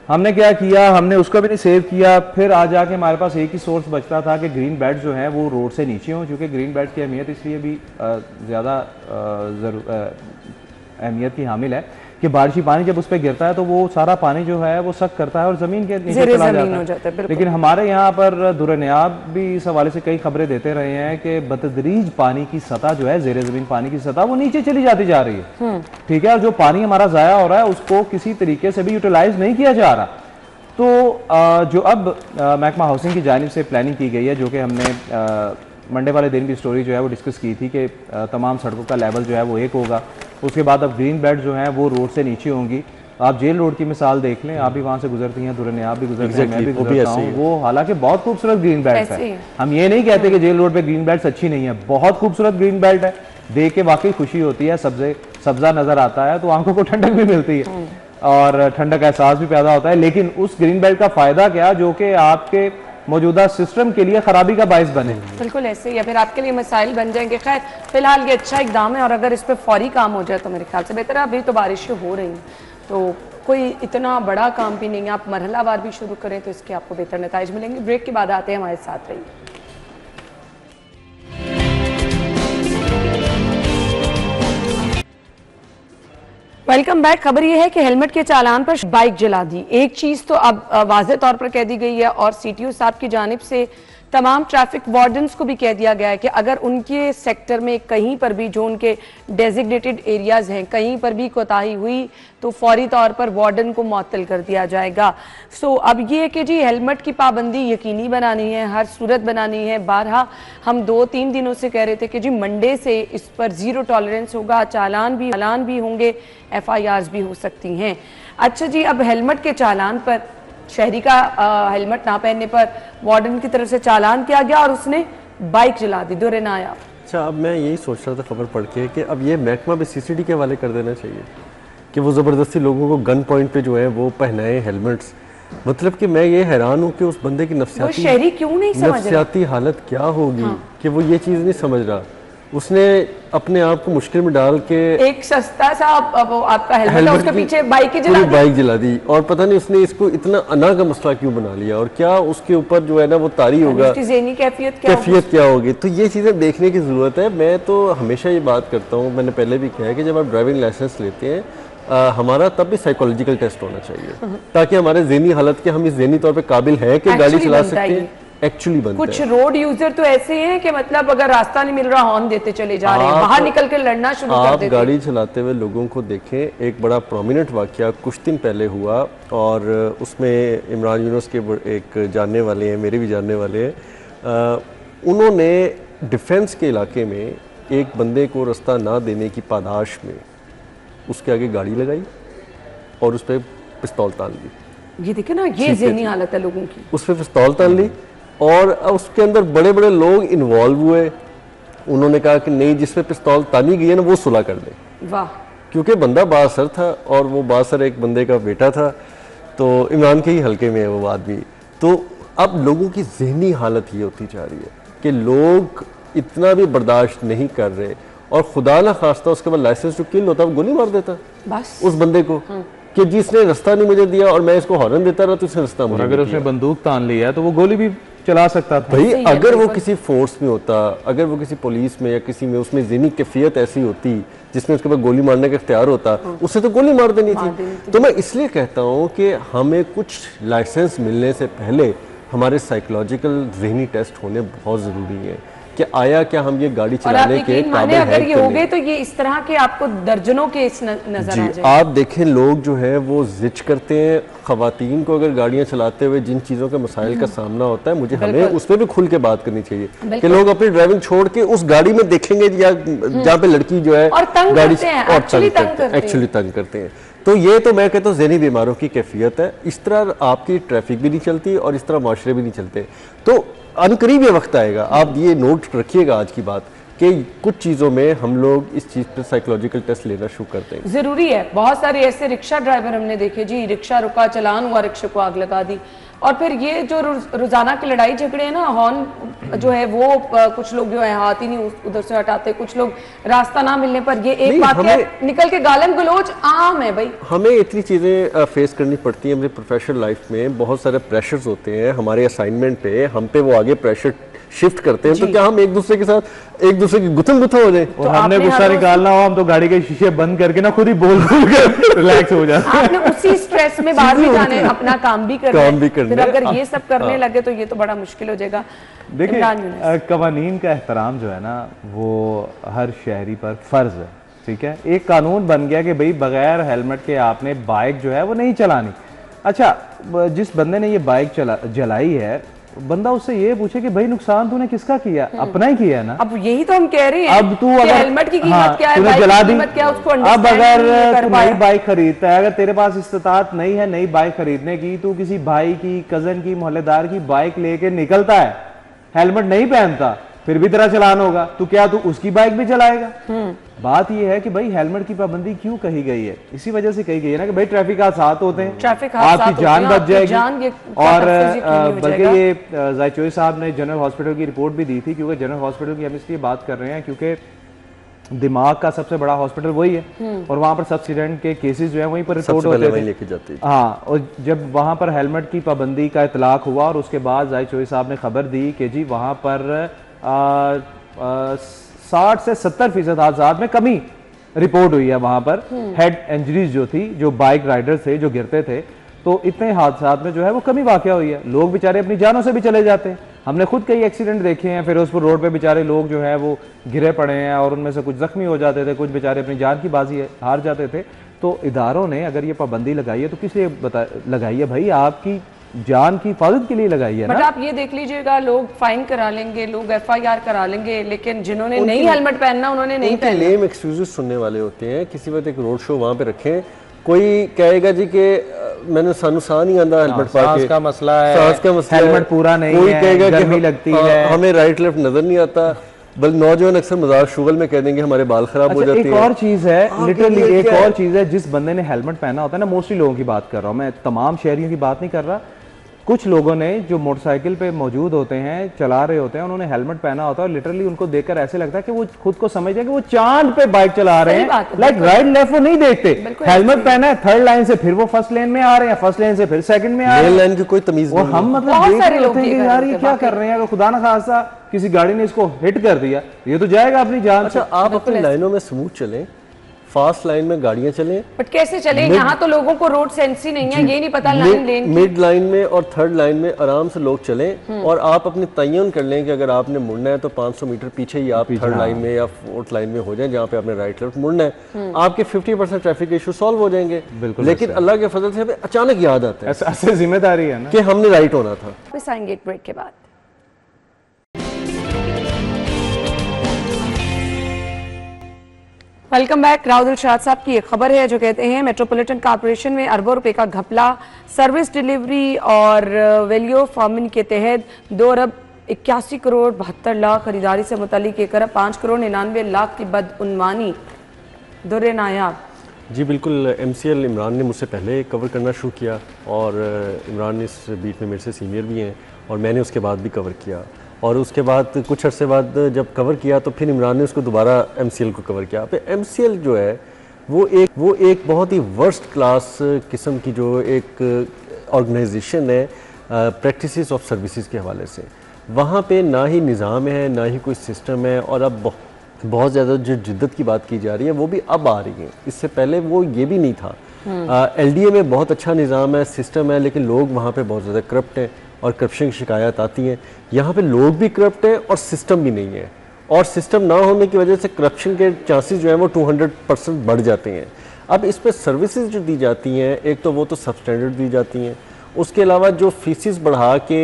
हमने क्या किया, हमने उसको भी नहीं सेव किया, फिर आ जाके हमारे पास एक ही सोर्स बचता था कि ग्रीन बेल्ट जो है वो रोड से नीचे हों, क्योंकि ग्रीन बेल्ट की अहमियत इसलिए भी ज़्यादा अहमियत की हामिल है कि बारिशी पानी जब उस पर गिरता है तो वो सारा पानी जो है वो सक करता है और ज़मीन के नीचे चला जाता है। लेकिन हमारे यहाँ पर दुरनियाब भी इस हवाले से कई खबरें देते रहे हैं कि बतदरीज पानी की सतह जो है, ज़ेरे ज़मीन पानी की सतह वो नीचे चली जाती जा रही है, ठीक है, और जो पानी हमारा ज़ाया हो रहा है उसको किसी तरीके से भी यूटिलाइज नहीं किया जा रहा। तो जो अब महकमा हाउसिंग की जानिब से प्लानिंग की गई है, जो कि हमने मंडे वाले दिन भी स्टोरी जो है वो डिस्कस की थी कि तमाम सड़कों का लेवल जो है वो एक होगा। उसके बाद अब ग्रीन बेल्ट जो है वो रोड से नीचे होंगी। आप जेल रोड की मिसाल देख लें, आप भी वहाँ से गुजरती हैं, दुरनियाब भी गुजरते हैं, मैं भी गुजरता हूँ, वो हालांकि बहुत खूबसूरत ग्रीन बेल्ट है। हम ये नहीं कहते कि जेल रोड पे ग्रीन बेल्ट अच्छी नहीं है, बहुत खूबसूरत ग्रीन बेल्ट है, देख के वाकई खुशी होती है, सब्जा नजर आता है तो आंखों को ठंडक भी मिलती है और ठंडक का एहसास भी पैदा होता है। लेकिन उस ग्रीन बेल्ट का फायदा क्या, जो कि आपके मौजूदा सिस्टम के लिए खराबी का बायस बने। बिल्कुल ऐसे ही, या फिर आपके लिए मसाइल बन जाएंगे। खैर फिलहाल ये अच्छा इकदाम है और अगर इस पर फौरी काम हो जाए तो मेरे ख्याल से बेहतर है। अभी तो बारिशें हो रही हैं तो कोई इतना बड़ा काम भी नहीं है, आप मरहलावार भी शुरू करें तो इसके आपको बेहतर नताइज मिलेंगे। ब्रेक के बाद आते हैं, हमारे साथ रहिए। Welcome back. खबर यह है कि हेलमेट के चालान पर बाइक जला दी। एक चीज तो अब वाज़ेह तौर पर कह दी गई है और सीटीओ साहब की जानिब से तमाम ट्रैफिक वार्डन्स को भी कह दिया गया है कि अगर उनके सेक्टर में कहीं पर भी, जो उनके डेजिग्नेटेड एरियाज हैं, कहीं पर भी कोताही हुई तो फौरी तौर पर वार्डन को मुअत्तल कर दिया जाएगा। सो अब ये है कि जी हेलमेट की पाबंदी यकीनी बनानी है, हर सूरत बनानी है। बारहा हम 2-3 दिनों से कह रहे थे कि जी मंडे से इस पर ज़ीरो टॉलरेंस होगा, चालान भी होंगे, FIRs भी हो सकती हैं। अच्छा जी, अब हेलमेट के चालान पर शहरी का हेलमेट ना पहनने पर वार्डन की तरफ से चालान किया गया और उसने बाइक जला दी, दुरे ना आया। अच्छा, अब मैं यही सोच रहा था खबर पढ़ के कि अब ये महकमा भी CCD के हवाले कर देना चाहिए कि वो ज़बरदस्ती लोगों को गन पॉइंट पे जो है वो पहनाए हेलमेट्स। मतलब कि मैं ये हैरान हूँ कि उस बंदे की नफ्सियाती हालत क्या होगी कि वो ये चीज़ नहीं समझ रहा। उसने अपने आप को मुश्किल में डाल के एक सस्ता सा वो आपका हेलमेट है, उसके पीछे बाइक जला दी और पता नहीं उसने इसको इतना अना का मसला क्यों बना लिया और क्या उसके ऊपर जो है ना वो तारी होगा, ज़हनी कैफियत क्या होगी। तो ये चीज़ें देखने की ज़रूरत है। मैं तो हमेशा ये बात करता हूँ, मैंने पहले भी कहा है कि जब आप ड्राइविंग लाइसेंस लेते हैं हमारा तब भी साइकोलॉजिकल टेस्ट होना चाहिए ताकि हमारे ज़हनी हालत के हम इस ज़हनी तौर पर काबिल है कि गाड़ी चला सकते हैं। एक्चुअली बनता कुछ रोड यूजर तो ऐसे हैं कि मतलब अगर रास्ता नहीं मिल रहा हॉर्न देते चले जा रहे हैं, बाहर निकल के लड़ना शुरू कर देते हैं। आप गाड़ी चलाते हुए लोगों को देखें, एक बड़ा प्रोमिनेंट वाकया कुछ दिन पहले हुआ और उसमें इमरान यूनुस के एक जानने वाले हैं, मेरे भी जानने वाले हैं, उन्होंने डिफेंस के इलाके में एक बंदे को रास्ता ना देने की पादाश में उसके आगे गाड़ी लगाई और उस पर पिस्तौल तान ली। ये देखे ना, ये ज़हनी हालत है लोगों की। उस पर पिस्तौल तान ली और उसके अंदर बड़े बड़े लोग इन्वॉल्व हुए। उन्होंने कहा कि नहीं, जिसपे पिस्तौल तानी गई है ना वो सुलह कर दे। वाह। क्योंकि बंदा बासर था और वो बासर एक बंदे का बेटा था, तो इमरान के ही हल्के में है वो आदमी। तो अब लोगों की ज़हनी हालत ये होती जा रही है कि लोग इतना भी बर्दाश्त नहीं कर रहे और खुदा ना खास्ता उसके बाद लाइसेंस जो किल होता है वो गोली मार देता बस उस बंदे को कि जिसने रास्ता नहीं मुझे दिया और मैं इसको हॉर्न देता रहा तो उसने रास्ता मुझे। अगर उसने बंदूक तान ली है तो वो गोली भी चला सकता था। भाई अगर वो किसी फोर्स में होता, अगर वो किसी पुलिस में या किसी में, उसमें ज़हनी कैफियत ऐसी होती जिसमें उसके बाद गोली मारने का इख्तियार होता, उससे तो गोली मार देनी थी। तो मैं इसलिए कहता हूँ कि हमें कुछ लाइसेंस मिलने से पहले हमारे साइकोलॉजिकल ज़हनी टेस्ट होने बहुत ज़रूरी है कि आया क्या हम ये गाड़ी चलाने के काबिल हैं। अगर ये हो गए तो ये इस तरह के आपको दर्जनों केस नजर आ जाएंगे। आप देखें लोग जो है वो जिच करते हैं खवातीन को अगर गाड़ियां चलाते हुए जिन चीज़ों के मसाइल का सामना होता है, हमें उस पर भी खुल के बात करनी चाहिए कि लोग अपनी ड्राइविंग छोड़ के उस गाड़ी में देखेंगे या जहाँ पे लड़की जो है गाड़ी एक्चुअली तंग करते हैं। तो ये तो मैं कहता हूँ ज़हनी बीमारों की कैफियत है। इस तरह आपकी ट्रैफिक भी नहीं चलती और इस तरह माशरे भी नहीं चलते। तो अनकरीब ये वक्त आएगा, आप ये नोट रखिएगा आज की बात, कि कुछ चीज़ों में हम लोग इस चीज़ पर साइकोलॉजिकल टेस्ट लेना शुरू करते हैं। जरूरी है। बहुत सारे ऐसे रिक्शा ड्राइवर हमने देखे जी, रिक्शा रुका, चलान हुआ, रिक्शे को आग लगा दी। और फिर ये जो रोजाना की लड़ाई झगड़े हैं ना, हॉर्न जो है वो कुछ लोग जो है हाथ ही नहीं उधर से हटाते, कुछ लोग रास्ता ना मिलने पर ये एक बात निकल के गालन गलोच आम है भाई। हमें इतनी चीज़ें फेस करनी पड़ती हैं अपनी प्रोफेशनल लाइफ में, बहुत सारे प्रेशर्स होते हैं हमारे असाइनमेंट पे, हम पे वो आगे प्रेशर शिफ्ट करते हैं, तो क्या हम एक दूसरे के साथ एक दूसरे की गुथम गुथा हो जाए? और हमने गुस्सा निकालना हो, हम तो गाड़ी के शीशे बंद करके ना खुद ही बोल कर रिलैक्स हो जाते हैं। आपने उसी स्ट्रेस में बाहर भी जाने, अपना काम भी करना है, फिर अगर ये सब करने लगे तो ये तो बड़ा मुश्किल हो जाएगा। देखिए, कवानीन का एहतराम जो है ना वो हर शहरी पर फर्ज है, ठीक है। एक कानून बन गया कि भाई बगैर हेलमेट के आपने बाइक जो है वो नहीं चलानी। अच्छा, जिस बंदे ने ये बाइक जलाई है, बंदा उससे ये पूछे कि भाई नुकसान तूने किसका किया? अपना ही किया ना। अब यही तो हम कह रहे हैं, अब तू अगर हेलमेट की कीमत क्या है, तूने जला दी, क्या उसको अब अगर तू नई बाइक खरीदता है, अगर तेरे पास इस्तात नहीं है नई बाइक खरीदने की, तू किसी भाई की, कजन की, मोहल्लेदार की बाइक लेके निकलता है, हेलमेट नहीं पहनता, फिर भी तेरा चलान होगा, तो क्या तू उसकी बाइक भी चलाएगा? बात यह है कि भाई हेलमेट की पाबंदी क्यों कही गई है? इसी वजह से कही गई है ना कि भाई ट्रैफिक हादसात होते हैं, आपकी जान बच जाएगी। और बल्कि ये जायचोई साहब ने जनरल हॉस्पिटल की रिपोर्ट भी दी थी, क्योंकि जनरल हॉस्पिटल की हम इसलिए बात कर रहे हैं क्योंकि दिमाग का सबसे बड़ा हॉस्पिटल वही है, और वहाँ पर सबसिडेंट के केसेस जो है वहीं पर रिपोर्ट होते थे। हाँ, और जब वहाँ पर हेलमेट की पाबंदी का इतलाक हुआ और उसके बाद जायचोई साहब ने खबर दी कि जी वहाँ पर 60 से 70% हादसात में कमी रिपोर्ट हुई है। वहां पर हेड इंजरीज जो थी, जो बाइक राइडर थे जो गिरते थे, तो इतने हादसात में जो है वो कमी वाकया हुई है। लोग बेचारे अपनी जानों से भी चले जाते हैं। हमने खुद कई एक्सीडेंट देखे हैं, फिरोजपुर रोड पे बेचारे लोग जो है वो गिरे पड़े हैं और उनमें से कुछ जख्मी हो जाते थे, कुछ बेचारे अपनी जान की बाजी हार जाते थे। तो इदारों ने अगर ये पाबंदी लगाई है तो किस लिए लगाई है भाई? आपकी जान की हिफाजत के लिए लगाई है ना। बट आप ये देख लीजिएगा, लोग फाइन करा लेंगे, लोग FIR करा लेंगे, लेकिन जिन्होंने नहीं हेलमेट पहनना उन्होंने नहीं पहना। लेम एक्सक्यूजेस सुनने वाले होते हैं। किसी वक्त एक रोड शो वहां पे रखें, कोई कहेगा जी कि मैंने सानुसा नहीं आंदा हेलमेट पा के, सांस का मसला है, सांस का मसला, हेलमेट पूरा नहीं है, कोई कहेगा गर्मी लगती है, हमें राइट लेफ्ट नजर नहीं आता। बल्कि नौजवान अक्सर मजाक शुगल में कह देंगे हमारे बाल खराब हो जाते हैं। एक और चीज है, लिटरली एक और चीज है, जिस बंदे ने हेलमेट पहना होता है ना, मोस्टली लोगों की बात कर रहा हूँ मैं, तमाम शहरियों की बात नहीं कर रहा, कुछ लोगों ने जो मोटरसाइकिल पे मौजूद होते हैं, चला रहे होते हैं, उन्होंने हेलमेट पहना होता है और लिटरली उनको देखकर ऐसे लगता है कि वो खुद को समझते हैं कि वो चांद पे बाइक चला रहे हैं। लाइक राइट लेफ्ट वो नहीं देखते, हेलमेट पहना है, थर्ड लाइन से फिर वो फर्स्ट लेन में आ रहे हैं, फर्स्ट लेन से फिर सेकंड में आ रहे हैं, लाइन की कोई तमीज नहीं। हम मतलब देख रहे होते हैं कि यार ये क्या कर रहे हैं, अगर खुदा ना खासा किसी गाड़ी ने इसको हिट कर दिया ये तो जाएगा अपनी जान। अच्छा, आप अपनी लाइनों में स्मूथ चलें, फास्ट लाइन में गाड़ियां चलें, बट कैसे चलें? यहाँ तो लोगों को रोड सेंस ही नहीं है, ये नहीं पता लाइन लेन की। मिड लाइन में और थर्ड लाइन में आराम से लोग चलें, और आप अपनी तयन कर लें कि अगर आपने मुड़ना है तो 500 मीटर पीछे ही आप थर्ड लाइन में या फोर्थ लाइन में हो जाएं, जहाँ पे आपने राइट लेफ्ट मुड़ना है। आपके 50% ट्रैफिक इशू सॉल्व हो जाएंगे। बिल्कुल। लेकिन अल्लाह के फजल से हमें अचानक याद आता है, ऐसे जिम्मेदारी है ना कि हमने राइट होना था। वापस आएंगे एक ब्रेक के बाद। Welcome back. राव दिलशाद साहब की एक खबर है जो कहते हैं मेट्रोपॉलिटन कॉर्पोरेशन में अरबों रुपए का घपला, सर्विस डिलीवरी और वैल्यू फार्मिंग के तहत 2 अरब 81 करोड़ 72 लाख खरीदारी से मुतालिक 1 अरब 5 करोड़ 99 लाख की बदउनवानी दुर्रे नायाब। जी बिल्कुल, MCL इमरान ने मुझसे पहले कवर करना शुरू किया, और इमरान इस बीट में मेरे से सीनियर भी हैं, और मैंने उसके बाद भी कवर किया, और उसके बाद कुछ अरसे बाद जब कवर किया तो फिर इमरान ने उसको दोबारा MCL को कवर किया। फिर MCL जो है वो एक बहुत ही वर्स्ट क्लास किस्म की जो एक ऑर्गेनाइजेशन है प्रैक्टिसेस ऑफ सर्विसेज के हवाले से। वहाँ पे ना ही निज़ाम है, ना ही कोई सिस्टम है, और अब बहुत ज़्यादा जो जिद्दत की बात की जा रही है वो भी अब आ रही है, इससे पहले वो ये भी नहीं था। LDA में बहुत अच्छा निज़ाम है, सिस्टम है, लेकिन लोग वहाँ पे बहुत ज़्यादा करप्ट हैं और करप्शन की शिकायत आती हैं। यहाँ पे लोग भी करप्ट हैं और सिस्टम भी नहीं है, और सिस्टम ना होने की वजह से करप्शन के चांसेस जो हैं वो 200% बढ़ जाते हैं। अब इस पर सर्विसेज जो दी जाती हैं, एक तो वो तो सबस्टैंडर्ड दी जाती हैं, उसके अलावा जो फीसिस बढ़ा के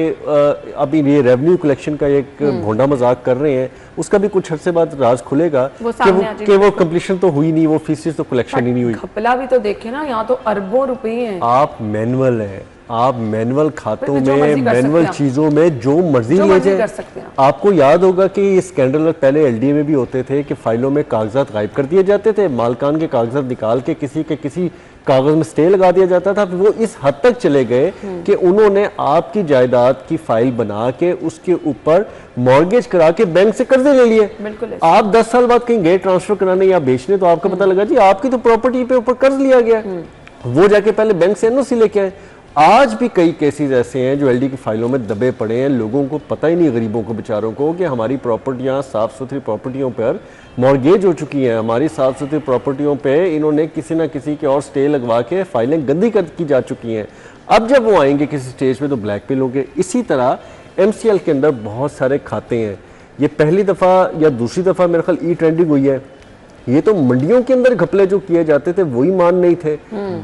अभी ये रेवेन्यू कलेक्शन का एक भोंडा मजाक कर रहे हैं, उसका भी कुछ अर्से बाद राज खुलेगा कि वो कंप्लीशन तो हुई नहीं, वो फीसिस तो कलेक्शन ही नहीं हुई। घपला भी तो देखे ना, यहाँ तो अरबों रुपए हैं। आप मैनुअल है, आप मैनुअल खातों फिर तो जो में, मर्जी कर सकते मैनुअल हैं। चीज़ों में जो मर्जी जो ले मर्जी जाए। कर सकते हैं। आपको याद होगा कि ये स्कैंडल पहले एलडीए में भी होते थे कि फाइलों में कागजात गायब कर दिए जाते थे, मालकान के कागजात निकाल के किसी कागज में स्टे लगा दिया जाता था। फिर वो इस हद तक चले गए कि उन्होंने आपकी जायदाद की फाइल बना के उसके ऊपर मॉर्गेज करा के बैंक से कर्जे ले लिए। बिल्कुल ऐसे। आप 10 साल बाद कहीं गए ट्रांसफर कराने या बेचने, तो आपको पता लगा जी आपकी तो प्रॉपर्टी पे ऊपर कर्ज लिया गया। वो जाके पहले बैंक से एनओसी लेके आए। आज भी कई केसेस ऐसे हैं जो एलडी की फाइलों में दबे पड़े हैं। लोगों को पता ही नहीं, गरीबों को, बेचारों को, कि हमारी प्रॉपर्टियां साफ सुथरी प्रॉपर्टियों पर मॉर्गेज हो चुकी हैं। हमारी साफ सुथरी प्रॉपर्टियों पे इन्होंने किसी ना किसी के और स्टे लगवा के फाइलें गंदी की जा चुकी हैं। अब जब वो आएंगे किसी स्टेज पे तो ब्लैकमेल होंगे। इसी तरह एमसीएल के अंदर बहुत सारे खाते हैं। ये पहली दफ़ा या दूसरी दफ़ा मेरे ख्याल ट्रेंडिंग हुई है। ये तो मंडियों के अंदर घपले जो किए जाते थे वही मान नहीं थे।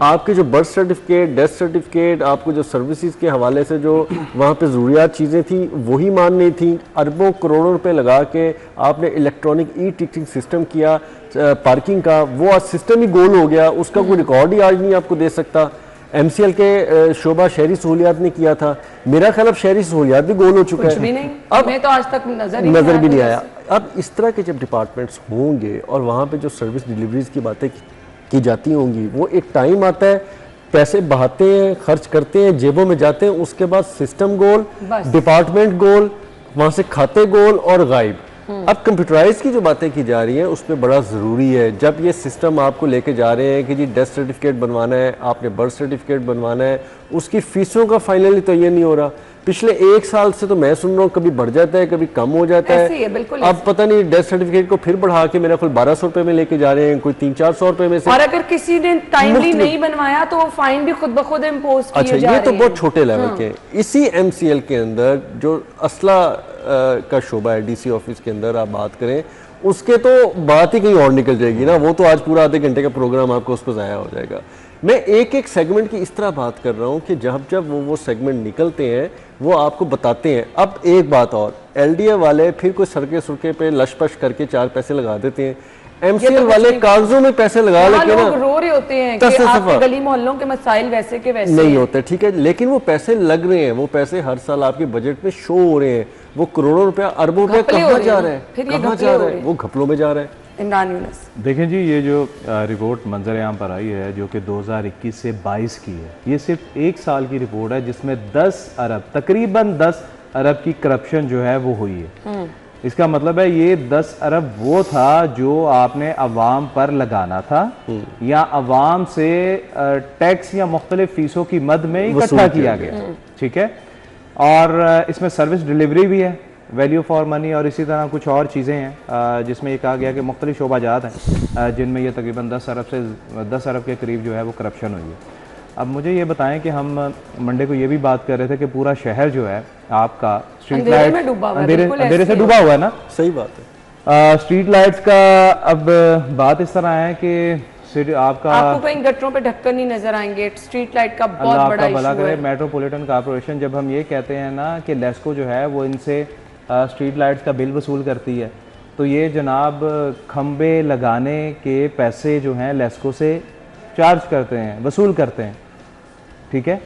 आपके जो बर्थ सर्टिफिकेट, डेथ सर्टिफिकेट, आपको जो सर्विसेज के हवाले से जो वहाँ पे ज़रूरियात चीज़ें थी वही मान नहीं थी। अरबों करोड़ों रुपए लगा के आपने इलेक्ट्रॉनिक ई टिकटिंग सिस्टम किया पार्किंग का, वो आज सिस्टम ही गोल हो गया। उसका कोई रिकॉर्ड ही आज नहीं आपको दे सकता। एमसीएल के शोबा शहरी सहूलियात ने किया था। मेरा ख्याल अब शहरी सहूलियात भी गोल हो चुका कुछ है। भी नहीं, अब हमें तो आज तक नजर भी नहीं आया। अब इस तरह के जब डिपार्टमेंट्स होंगे और वहाँ पे जो सर्विस डिलीवरीज की बातें की जाती होंगी, वो एक टाइम आता है, पैसे बहाते हैं, खर्च करते हैं, जेबों में जाते हैं, उसके बाद सिस्टम गोल, डिपार्टमेंट गोल, वहाँ से खाते गोल और गायब। अब कंप्यूटराइज की जो बातें की जा रही हैं उसमें बड़ा ज़रूरी है, जब ये सिस्टम आपको लेके जा रहे हैं कि जी डेथ सर्टिफिकेट बनवाना है, आपने बर्थ सर्टिफिकेट बनवाना है, उसकी फीसों का फाइनली तो ये नहीं हो रहा। पिछले 1 साल से तो मैं सुन रहा हूँ कभी बढ़ जाता है कभी कम हो जाता है। बिल्कुल अब पता नहीं डेथ सर्टिफिकेट को फिर बढ़ा के मेरा ख्याल 1200 रुपए में लेके जा रहे हैं, कोई 300-400 रुपए में से। और अगर किसी ने टाइमली नहीं बनवाया तो फाइन भी खुद ब खुद इम्पोज किए अच्छा, जा ये रहे तो हैं। बहुत छोटे लेवल के हैं। इसी एमसीएल के अंदर जो असला का शोबा है, डीसी ऑफिस के अंदर आप बात करें, उसके तो बात ही कहीं और निकल जाएगी ना। वो तो आज पूरा आधे घंटे का प्रोग्राम आपको उस पर ज़ाया हो जाएगा। मैं एक एक सेगमेंट की इस तरह बात कर रहा हूँ कि जब वो सेगमेंट निकलते हैं वो आपको बताते हैं। अब एक बात और, एलडीए वाले फिर कोई सरके सुरके पे लशपश करके 4 पैसे लगा देते हैं। एमसीएल वाले कागजों में पैसे लगा लेके ना रो रहे होते हैं कि आपके गली मोहल्लों के मसाइल वैसे के वैसे नहीं होते, ठीक है, लेकिन वो पैसे लग रहे हैं, वो पैसे हर साल आपके बजट में शो हो रहे हैं। वो करोड़ों रुपया, अरबों रुपया कहाँ जा रहे हैं, कहाँ जा रहे हैं? वो घपलों में जा रहे हैं। इमरान यूनुस, देखें जी, ये जो रिपोर्ट मंजर आम पर आई है जो कि 2021 से 22 की है, ये सिर्फ 1 साल की रिपोर्ट है जिसमें 10 अरब, तकरीबन 10 अरब की करप्शन जो है वो हुई है। इसका मतलब है ये 10 अरब वो था जो आपने अवाम पर लगाना था या अवाम से टैक्स या मुख्तलिफ फीसों की मद में इकट्ठा किया गया, ठीक है। और इसमें सर्विस डिलीवरी भी है, वैल्यू फॉर मनी, और इसी तरह कुछ और चीज़ें हैं जिसमें ये कहा गया कि मुख्तलिफ शोबाजात हैं जिनमें ये तकरीबन 10 अरब के करीब जो है वो करप्शन हुई है। अब मुझे ये बताएं कि हम मंडे को ये भी बात कर रहे थे कि पूरा शहर जो है आपका स्ट्रीट लाइट अंधेरे से डूबा हुआ है ना। सही बात है। स्ट्रीट लाइट्स का अब बात इस तरह है कि आपको कहीं गटरों पे ढक्कन नहीं नजर आएंगे। स्ट्रीट लाइट का बहुत बड़ा इशू है। मेट्रोपॉलिटन कॉर्पोरेशन, जब हम ये कहते हैं ना कि लेस्को जो है वो इनसे स्ट्रीट लाइट्स का बिल वसूल करती है, तो ये जनाब खंबे लगाने के पैसे जो हैं लेस्को से चार्ज करते हैं, वसूल करते हैं, ठीक है।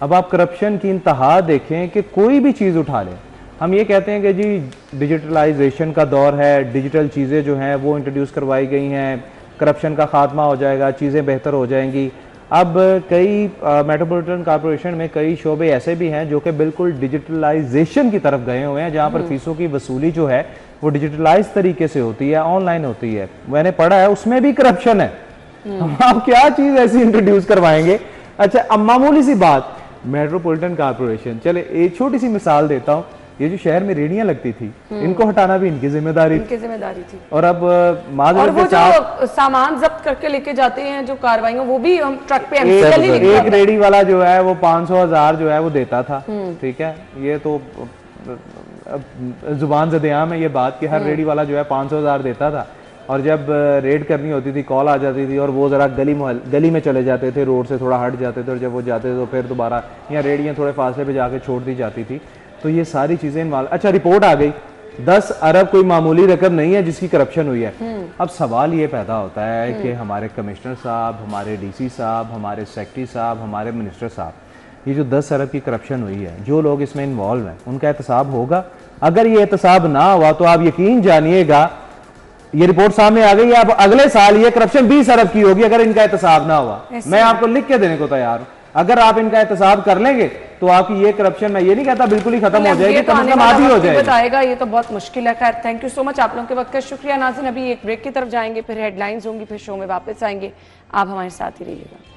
अब आप करप्शन की इंतहा देखें कि कोई भी चीज़ उठा लें, हम ये कहते हैं कि जी डिजिटलाइजेशन का दौर है, डिजिटल चीज़ें जो हैं वो इंट्रोड्यूस करवाई गई हैं, करप्शन का खात्मा हो जाएगा, चीज़ें बेहतर हो जाएंगी। अब कई मेट्रोपॉलिटन कॉर्पोरेशन में कई शोबे ऐसे भी हैं जो कि बिल्कुल डिजिटलाइजेशन की तरफ गए हुए हैं, जहाँ पर फीसों की वसूली जो है वो डिजिटलाइज तरीके से होती है, ऑनलाइन होती है। मैंने पढ़ा है उसमें भी करप्शन है। आप क्या चीज़ ऐसी इंट्रोड्यूस करवाएंगे? अच्छा, अब मामूली सी बात, मेट्रोपॉलिटन कॉर्पोरेशन, चले एक छोटी सी मिसाल देता हूँ, ये जो शहर में रेडियां लगती थी इनको हटाना भी इनकी जिम्मेदारी थी। और अब और वो जो सामान जब्त करके लेके जाते हैं जो कार्रवाई, वो भी हम ट्रक पे एक रेडी वाला जो है वो 500,000 जो है वो देता था, ठीक है। ये तो जुबान ज़द-ए-आम है ये बात कि हर रेडी वाला जो है 500,000 देता था, और जब रेड करनी होती थी कॉल आ जाती थी और वो ज़रा गली में चले जाते थे, रोड से थोड़ा हट जाते थे, और जब वो जाते थे तो फिर दोबारा या रेडियाँ थोड़े फासले पे जाके छोड़ दी जाती थी। तो ये सारी चीज़ें इन्वॉल्व। अच्छा, रिपोर्ट आ गई, 10 अरब कोई मामूली रकम नहीं है जिसकी करप्शन हुई है। अब सवाल ये पैदा होता है कि हमारे कमिश्नर साहब, हमारे डीसी साहब, हमारे सेक्रेटरी साहब, हमारे मिनिस्टर साहब, ये जो 10 अरब की करप्शन हुई है, जो लोग इसमें इन्वॉल्व हैं उनका एहतसाब होगा। अगर ये एहतसाब ना हुआ तो आप यकीन जानिएगा, ये रिपोर्ट सामने आ गई है, अब अगले साल ये करप्शन 20 अरब की होगी अगर इनका एहतसाब ना हुआ। मैं आपको लिख के देने को तैयार हूं, अगर आप इनका एहतसाब कर लेंगे तो आपकी ये करप्शन, मैं ये नहीं कहता बिल्कुल ही खत्म हो जाएगी, कम से कम आधी हो जाएगी। बताएगा, ये तो बहुत मुश्किल है। खैर, थैंक यू सो मच आप लोगों के वक्त का शुक्रिया। नाज़रीन, अभी एक ब्रेक की तरफ जाएंगे, फिर हेडलाइंस होंगी, फिर शो में वापस आएंगे। आप हमारे साथ ही रहिएगा।